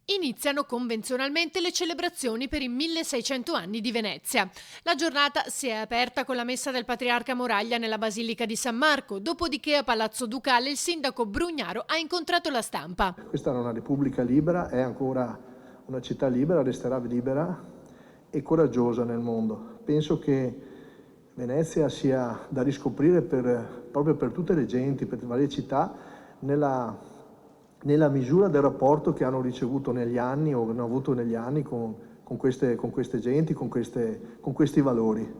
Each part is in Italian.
Iniziano convenzionalmente le celebrazioni per i 1600 anni di Venezia. La giornata si è aperta con la messa del patriarca Moraglia nella Basilica di San Marco, dopodiché a Palazzo Ducale il sindaco Brugnaro ha incontrato la stampa. Questa era una repubblica libera, è ancora una città libera, resterà libera e coraggiosa nel mondo. Penso che Venezia sia da riscoprire proprio per tutte le genti, per le varie città, nella misura del rapporto che hanno ricevuto negli anni o hanno avuto negli anni con queste genti, con questi valori.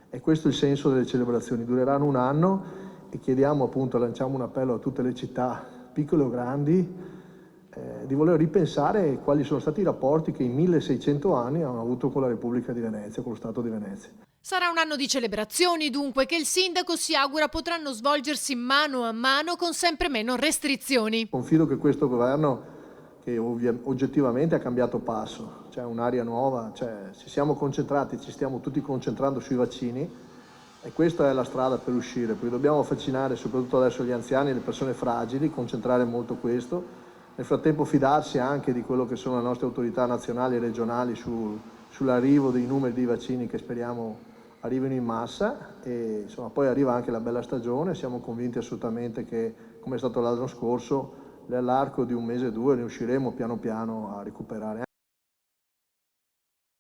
E questo è il senso delle celebrazioni. Dureranno un anno e chiediamo appunto, lanciamo un appello a tutte le città, piccole o grandi, di voler ripensare quali sono stati i rapporti che in 1600 anni hanno avuto con la Repubblica di Venezia, con lo Stato di Venezia. Sarà un anno di celebrazioni, dunque, che il sindaco si augura potranno svolgersi mano a mano con sempre meno restrizioni. Confido che questo governo, che oggettivamente ha cambiato passo, c'è un'aria nuova, ci siamo concentrati, ci stiamo tutti concentrando sui vaccini e questa è la strada per uscire, perché dobbiamo vaccinare soprattutto adesso gli anziani e le persone fragili, concentrare molto questo, nel frattempo fidarsi anche di quello che sono le nostre autorità nazionali e regionali sull'arrivo dei numeri di vaccini che speriamo arrivino in massa e insomma, poi arriva anche la bella stagione, siamo convinti assolutamente che, come è stato l'anno scorso, nell'arco di un mese o due ne usciremo piano piano a recuperare.